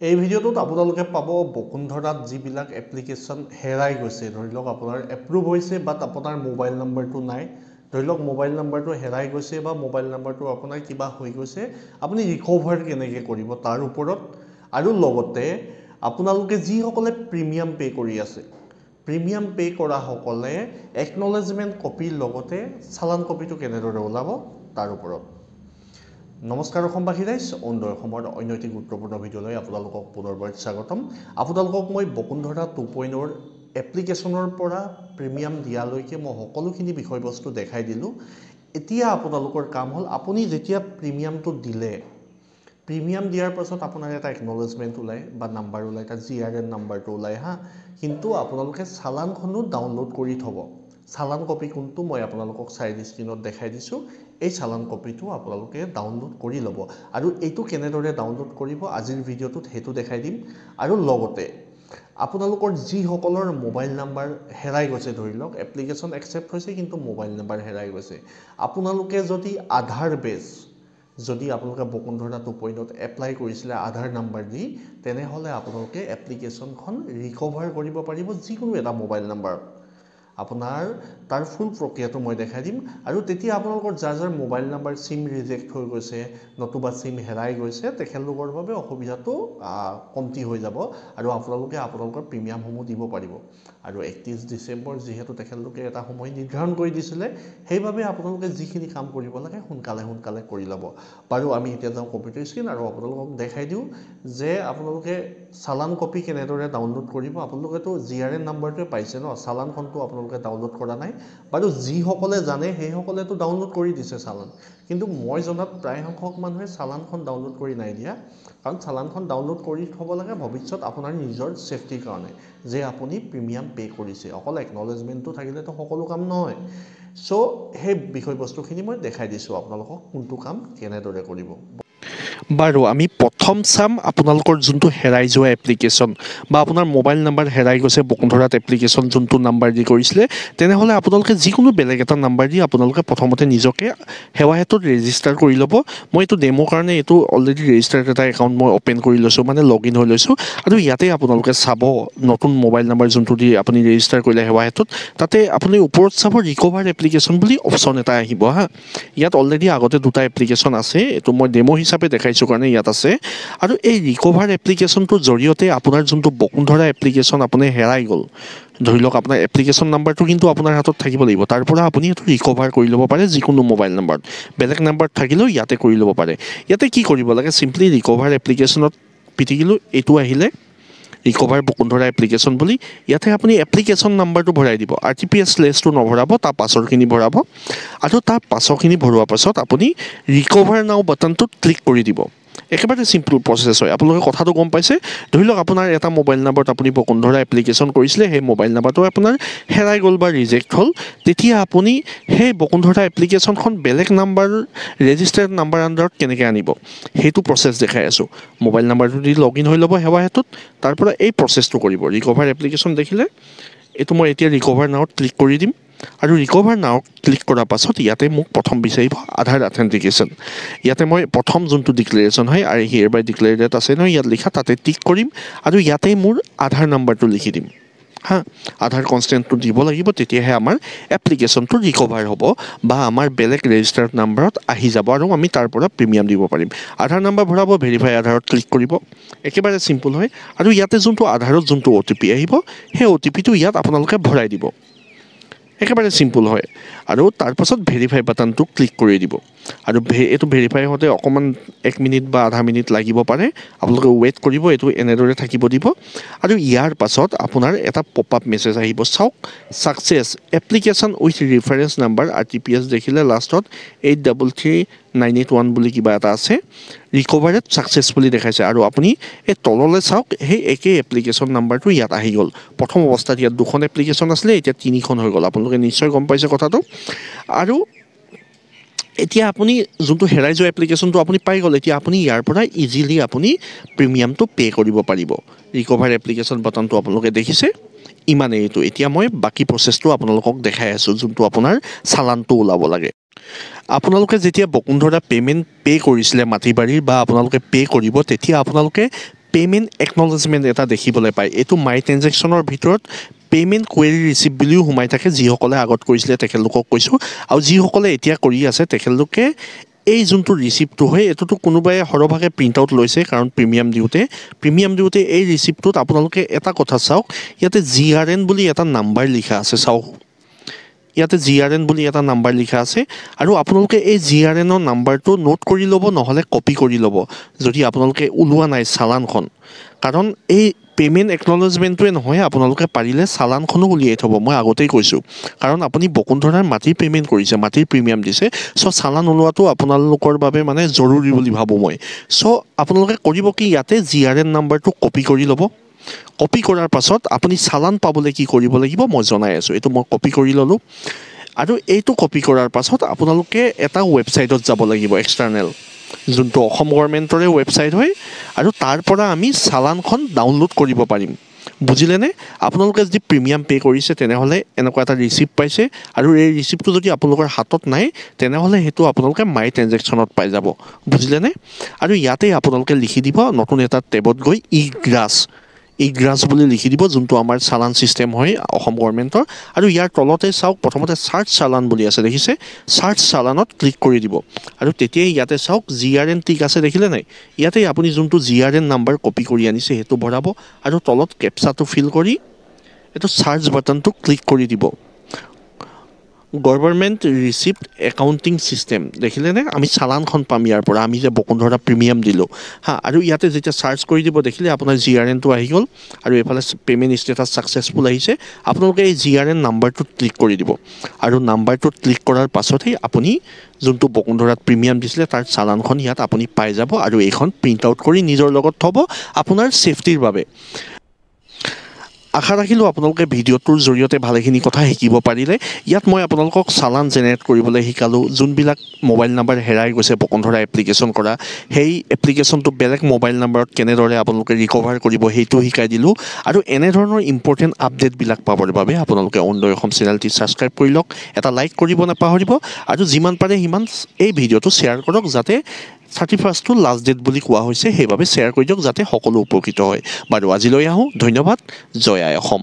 এই ভিডিঅ'টোত আপোনালোকে পাব বসুন্ধৰাত যিবিলাক এপ্লিকেশ্যন হেৰাই গৈছে ধৰি লওক আপোনাৰ এপ্ৰুভ হৈছে বাট আপোনাৰ মোবাইল নাম্বাৰটো নাই ধৰি লওক মোবাইল নাম্বাৰটো হেৰাই গৈছে বা মোবাইল নাম্বাৰটো আপোনাৰ কিবা হৈ গৈছে আপুনি ৰিকভাৰ কেনেকৈ কৰিব তাৰ ওপৰত আৰু লগতে আপোনালোকে যিসকলে প্ৰিমিয়াম পে' কৰি আছে প্ৰিমিয়াম পে' কৰাসকলে একনলেজমেণ্ট কপিৰ লগতে চালান কপিটো কেনেদৰে ওলাব তাৰ ওপৰত নমস্কাৰ অসমবাসী ৰাইজ অন্যৰ সময়ত অন্য এটি গুৰুত্বপূৰ্ণ ভিডিঅ'লৈ আপোনালোকক পুনৰবাৰ স্বাগতম আপোনালোকক মই বসুন্ধৰা 2.0 এপ্লিকেশ্যনৰ পৰা প্ৰিমিয়াম দিয়ালৈকে মই সকলোখিনি বিষয়বস্তু দেখাই দিলোঁ এতিয়া আপোনালোকৰ কাম হ'ল আপুনি যেতিয়া প্ৰিমিয়ামটো দিলে প্ৰিমিয়াম দিয়াৰ পাছত আপোনাৰ এটা একনলেজমেণ্ট ওলায় বা নাম্বাৰ ওলায় এটা GRN নাম্বাৰটো ওলায় কিন্তু আপোনালোকে চালানখনো ডাউনলোড কৰি থ'ব চালান কপি কোনটো মই আপোনালোকক চাইড স্ক্ৰীনত দেখাই দিছোঁ এই চালান কপিটো আপোনালোকে ডাউনলোড কৰি ল'ব আৰু এইটো কেনেদৰে ডাউনলোড কৰিব আজিৰ ভিডিঅ'টোত সেইটো দেখাই দিম আৰু লগতে আপোনালোকৰ যিসকলৰ মোবাইল নাম্বাৰ হেৰাই গৈছে ধৰি লওক এপ্লিকেশ্যন একচেপ্ট হৈছে কিন্তু মোবাইল নাম্বাৰ হেৰাই গৈছে আপোনালোকে যদি আধাৰ বেছ যদি আপোনালোকে বসুন্ধৰা 2.0 এপ্লাই কৰিছিলে আধাৰ নাম্বাৰ দি তেনেহ'লে আপোনালোকে এপ্লিকেশ্যনখন ৰিকভাৰ কৰিব পাৰিব যিকোনো এটা মোবাইল নাম্বাৰ আপোনাৰ তাৰ ফুল প্ৰক্ৰিয়াটো মই দেখাই দিম আৰু তেতিয়া আপোনালোকৰ যাৰ মোবাইল নাম্বাৰ সিম ৰিজেক্ট হৈ গৈছে নতুবা সিম হেৰাই গৈছে তেখেতলোকৰ বাবে অসুবিধাটো কমতি হৈ যাব আৰু আপোনালোকে আপোনালোকৰ প্ৰিমিয়ামসমূহ দিব পাৰিব আৰু 31 ডিচেম্বৰ যিহেতু তেখেতলোকে এটা সময় নিৰ্ধাৰণ কৰি দিছিলে সেইবাবে আপোনালোকে যিখিনি কাম কৰিব লাগে সোনকালে কৰি ল'ব বাৰু আমি এতিয়া যাওঁ কম্পিউটাৰ স্ক্ৰীন আৰু আপোনালোকক দেখাই দিওঁ যে আপোনালোকে চালান কপি কেনেদৰে ডাউনলোড কৰিব আপোনালোকেতো GRN নাম্বাৰটোৱে পাইছে ন চালানখনটো আপোনালোকে ডাউনলোড কৰা নাই বাৰু যিসকলে জানে সেইসকলেতো ডাউনলোড কৰি দিছে চালান কিন্তু মই জনাত প্ৰায় সংখ্যক মানুহে চালানখন ডাউনলোড কৰি নাই দিয়া কাৰণ চালানখন ডাউনলোড কৰি থ'ব লাগে ভৱিষ্যত আপোনাৰ নিজৰ সেফটিৰ কাৰণে যে আপুনি প্ৰিমিয়াম পে' কৰিছে অকল একনলেজমেণ্টটো থাকিলেতো সকলো কাম নহয় সো সেই বিষয়বস্তুখিনি মই দেখাই দিছোঁ আপোনালোকক কোনটো কাম কেনেদৰে কৰিব বাৰু আমি প্ৰথম চাম আপোনালোকৰ যোনটো হেৰাই যোৱা এপ্লিকেশ্যন বা আপোনাৰ মোবাইল নাম্বাৰ হেৰাই গৈছে বসুন্ধৰাত এপ্লিকেশ্যন যোনটো নাম্বাৰ দি কৰিছিলে তেনেহ'লে আপোনালোকে যিকোনো বেলেগ এটা নাম্বাৰ দি আপোনালোকে প্ৰথমতে নিজকে সেৱাহেতুত ৰেজিষ্টাৰ কৰি ল'ব মই এইটো ডেমোৰ কাৰণে এইটো অলৰেডি ৰেজিষ্টাৰ্ড এটা একাউণ্ট মই অ'পেন কৰি লৈছোঁ মানে লগ ইন হৈ লৈছোঁ আৰু ইয়াতে আপোনালোকে চাব নতুন মোবাইল নাম্বাৰ যোনটো দি আপুনি ৰেজিষ্টাৰ কৰিলে সেৱাহেতুত তাতে আপুনি ওপৰত চাব ৰিকভাৰ এপ্লিকেশ্যন বুলি অপশ্যন এটা আহিব ইয়াত অলৰেডি আগতে দুটা এপ্লিকেশ্যন আছে এইটো মই ডেমো হিচাপে দেখাইছোঁ কাৰণে ইয়াত আছে আৰু এই ৰিকভাৰ এপ্লিকেশ্যনটোৰ জৰিয়তে আপোনাৰ যোনটো বসুন্ধৰা এপ্লিকেশ্যন আপুনি হেৰাই গ'ল ধৰি লওক আপোনাৰ এপ্লিকেশ্যন নাম্বাৰটো কিন্তু আপোনাৰ হাতত থাকিব লাগিব তাৰ পৰা আপুনি এইটো ৰিকভাৰ কৰি ল'ব পাৰে যিকোনো মোবাইল নাম্বাৰত বেলেগ নাম্বাৰত থাকিলেও ইয়াতে কৰি ল'ব পাৰে ইয়াতে কি কৰিব লাগে চিম্পলি ৰিকভাৰ এপ্লিকেশ্যনত পিটিকিলোঁ এইটো আহিলে ৰিকভাৰ বসুন্ধৰা এপ্লিকেশ্যন বুলি ইয়াতে আপুনি এপ্লিকেশ্যন নাম্বাৰটো ভৰাই দিব RTPS/টো নভৰাব তাৰ পাছৰখিনি ভৰাব আৰু তাৰ পাছৰখিনি ভৰোৱাৰ পাছত আপুনি ৰিকভাৰ নাও বাটনটোত ক্লিক কৰি দিব একেবাৰে চিম্পল প্ৰচেছ হয় আপোনালোকে কথাটো গম পাইছে ধৰি লওক আপোনাৰ এটা মোবাইল নাম্বাৰত আপুনি বসুন্ধৰা এপ্লিকেশ্যন কৰিছিলে সেই মোবাইল নাম্বাৰটো আপোনাৰ হেৰাই গ'ল বা ৰিজেক্ট হ'ল তেতিয়া আপুনি সেই বসুন্ধৰা এপ্লিকেশ্যনখন বেলেগ নাম্বাৰ ৰেজিষ্টাৰ্ড নাম্বাৰ আণ্ডাৰত কেনেকৈ আনিব সেইটো প্ৰচেছ দেখাই আছোঁ মোবাইল নাম্বাৰটো দি লগ ইন হৈ ল'ব সেৱাহেতুত তাৰ পৰা এই প্ৰচেছটো কৰিব ৰিকভাৰ এপ্লিকেশ্যন দেখিলে এইটো মই এতিয়া ৰিকভাৰ নাওত ক্লিক কৰি দিম আৰু ৰিকভাৰ নাও ক্লিক কৰাৰ পাছত ইয়াতে মোক প্ৰথম বিচাৰিব আধাৰ অথেণ্টিকেশ্যন ইয়াতে মই প্ৰথম যোনটো ডিক্লেৰেশ্যন হয় আৰু হিয়াৰ বাই ডিক্লেয়াৰ্ড আছে নহয় ইয়াত লিখা তাতে টিক কৰিম আৰু ইয়াতে মোৰ আধাৰ নাম্বাৰটো লিখি দিম আধাৰ কনষ্টেণ্টটো দিব লাগিব তেতিয়াহে আমাৰ এপ্লিকেশ্যনটো ৰিকভাৰ হ'ব বা আমাৰ বেলেগ ৰেজিষ্টাৰ্ড নাম্বাৰত আহি যাব আৰু আমি তাৰ পৰা প্ৰিমিয়াম দিব পাৰিম আধাৰ নাম্বাৰ ভৰাব ভেৰিফাই আধাৰত ক্লিক কৰিব একেবাৰে চিম্পল হয় আৰু ইয়াতে যোনটো আধাৰত যোনটো OTP আহিব সেই OTPটো ইয়াত আপোনালোকে ভৰাই দিব একেবাৰে চিম্পল হয় আৰু তাৰ পাছত ভেৰিফাই বাটনটো ক্লিক কৰি দিব আৰু এইটো ভেৰিফাই হওঁতে অকণমান 1 মিনিট বা আধা মিনিট লাগিব পাৰে আপোনালোকে ৱেইট কৰিব এইটো এনেদৰে থাকিব দিব আৰু ইয়াৰ পাছত আপোনাৰ এটা পপ আপ মেছেজ আহিব চাওক success application with reference number RTPS দেখিলে লাষ্টত 833981 বুলি কিবা এটা আছে ৰিকভাৰেড ছাকচেছফুলি দেখাইছে আৰু আপুনি এই তললৈ চাওক সেই একেই এপ্লিকেশ্যন নাম্বাৰটো ইয়াত আহি গ'ল প্ৰথম অৱস্থাত ইয়াত 2খন এপ্লিকেশ্যন আছিলে এতিয়া 3খন হৈ গ'ল আপোনালোকে নিশ্চয় গম পাইছে কথাটো আৰু এতিয়া আপুনি যোনটো হেৰাই যোৱা এপ্লিকেশ্যনটো আপুনি পাই গ'ল এতিয়া আপুনি ইয়াৰ পৰা ইজিলি আপুনি প্ৰিমিয়ামটো পে' কৰিব পাৰিব ৰিকভাৰ এপ্লিকেশ্যন বাটনটো আপোনালোকে দেখিছে ইমানেই এইটো এতিয়া মই বাকী প্ৰচেছটো আপোনালোকক দেখাই আছোঁ যোনটো আপোনাৰ চালানটো ওলাব লাগে আপোনালোকে যেতিয়া বসুন্ধৰা পে'মেণ্ট পে' কৰিছিলে মাটি বাৰীৰ বা আপোনালোকে পে' কৰিব তেতিয়া আপোনালোকে পে'মেণ্ট একনলেজমেণ্ট এটা দেখিবলৈ পায়। এইটো মাই ট্ৰেঞ্জেকশ্যনৰ ভিতৰত পে'মেণ্ট কুৱেৰি ৰিচিপ্ট বুলিও সোমাই থাকে। যিসকলে আগত কৰিছিলে তেখেতলোকক কৈছোঁ, আৰু যিসকলে এতিয়া কৰি আছে তেখেতলোকে এই যোনটো ৰিচিপ্টটো হয় এইটোতো কোনোবাই সৰহভাগে প্ৰিণ্ট আউট লৈছে, কাৰণ প্ৰিমিয়াম দিওঁতে এই ৰিচিপ্টটোত আপোনালোকে এটা কথা চাওক, ইয়াতে GRN বুলি এটা নাম্বাৰ লিখা আছে। চাওক ইয়াতে GRN বুলি এটা নাম্বাৰ লিখা আছে, আৰু আপোনালোকে এই GRNৰ নাম্বাৰটো নোট কৰি ল'ব, নহ'লে কপি কৰি ল'ব যদি আপোনালোকে ওলোৱা নাই চালানখন। কাৰণ এই পে'মেণ্ট একনলেজমেণ্টটোৱে নহয়, আপোনালোকে পাৰিলে চালানখনো উলিয়াই থ'ব। মই আগতেই কৈছোঁ, কাৰণ আপুনি বসুন্ধৰাৰ মাটিৰ পে'মেণ্ট কৰিছে, মাটিৰ প্ৰিমিয়াম দিছে, চ' চালান ওলোৱাটো আপোনালোকৰ বাবে মানে জৰুৰী বুলি ভাবোঁ মই। চ' আপোনালোকে কৰিব কি, ইয়াতে GRN নাম্বাৰটো কপি কৰি ল'ব। কপি কৰাৰ পাছত আপুনি চালান পাবলৈ কি কৰিব লাগিব মই জনাই আছোঁ। এইটো মই কপি কৰি ল'লোঁ, আৰু এইটো কপি কৰাৰ পাছত আপোনালোকে এটা ৱেবছাইটত যাব লাগিব, এক্সটাৰ্নেল, যোনটো অসম গভৰ্ণমেণ্টৰে ৱেবছাইট হয়, আৰু তাৰ পৰা আমি চালানখন ডাউনলোড কৰিব পাৰিম। বুজিলেনে? আপোনালোকে যদি প্ৰিমিয়াম পে' কৰিছে তেনেহ'লে এনেকুৱা এটা ৰিচিপ্ট পাইছে, আৰু এই ৰিচিপ্টটো যদি আপোনালোকৰ হাতত নাই তেনেহ'লে সেইটো আপোনালোকে মাই ট্ৰেঞ্জেকশ্যনত পাই যাব। বুজিলেনে? আৰু ইয়াতে আপোনালোকে লিখি দিব, নতুন এটা টেবত গৈ ইগ্ৰাছ বুলি লিখি দিব, যোনটো আমাৰ চালান ছিষ্টেম হয় অসম গভৰ্ণমেণ্টৰ। আৰু ইয়াৰ তলতে চাওক, প্ৰথমতে চাৰ্চ চালান বুলি আছে, দেখিছে? চাৰ্চ চালানত ক্লিক কৰি দিব, আৰু তেতিয়াই ইয়াতে চাওক GRN টিক আছে, দেখিলে নাই? ইয়াতে আপুনি যোনটো GRN নাম্বাৰ কপি কৰি আনিছে সেইটো ভৰাব, আৰু তলত কেপচাটো ফিল কৰি এইটো চাৰ্চ বাটনটো ক্লিক কৰি দিব। গভৰ্ণমেণ্ট ৰিচিপ্ট একাউণ্টিং ছিষ্টেম, দেখিলেনে? আমি চালানখন পাম ইয়াৰ পৰা, আমি যে বসুন্ধৰা প্ৰিমিয়াম দিলোঁ আৰু ইয়াতে যেতিয়া চাৰ্চ কৰি দিব, দেখিলে আপোনাৰ GRNটো আহি গ'ল, আৰু এইফালে পে'মেণ্ট ষ্টেটাছ ছাকচেছফুল আহিছে। আপোনালোকে এই GRN নাম্বাৰটোত ক্লিক কৰি দিব, আৰু নাম্বাৰটোত ক্লিক কৰাৰ পাছতহে আপুনি যোনটো বসুন্ধৰাত প্ৰিমিয়াম দিছিলে তাৰ চালানখন ইয়াত আপুনি পাই যাব, আৰু এইখন প্ৰিণ্ট আউট কৰি নিজৰ লগত থ'ব আপোনাৰ ছেফটিৰ বাবে। আশা ৰাখিলোঁ আপোনালোকে ভিডিঅ'টোৰ জৰিয়তে ভালেখিনি কথা শিকিব পাৰিলে। ইয়াত মই আপোনালোকক চালান জেনেৰেট কৰিবলৈ শিকালোঁ, যোনবিলাক মোবাইল নাম্বাৰ হেৰাই গৈছে বসুন্ধৰা এপ্লিকেশ্যন কৰা, সেই এপ্লিকেশ্যনটো বেলেগ মোবাইল নাম্বাৰত কেনেদৰে আপোনালোকে ৰিকভাৰ কৰিব সেইটো শিকাই দিলোঁ। আৰু এনেধৰণৰ ইম্পৰ্টেণ্ট আপডেটবিলাক পাবৰ বাবে আপোনালোকে অৰুণোদয় অসম চেনেলটি ছাবস্ক্ৰাইব কৰি লওক, এটা লাইক কৰিব নাপাহৰিব, আৰু যিমান পাৰে সিমান এই ভিডিঅ'টো শ্বেয়াৰ কৰক, যাতে 31টো লাষ্ট ডেট বুলি কোৱা হৈছে, সেইবাবে শ্বেয়াৰ কৰি দিয়ক যাতে সকলো উপকৃত হয়। বাৰু আজিলৈ আহোঁ, ধন্যবাদ। জয় আই অসম।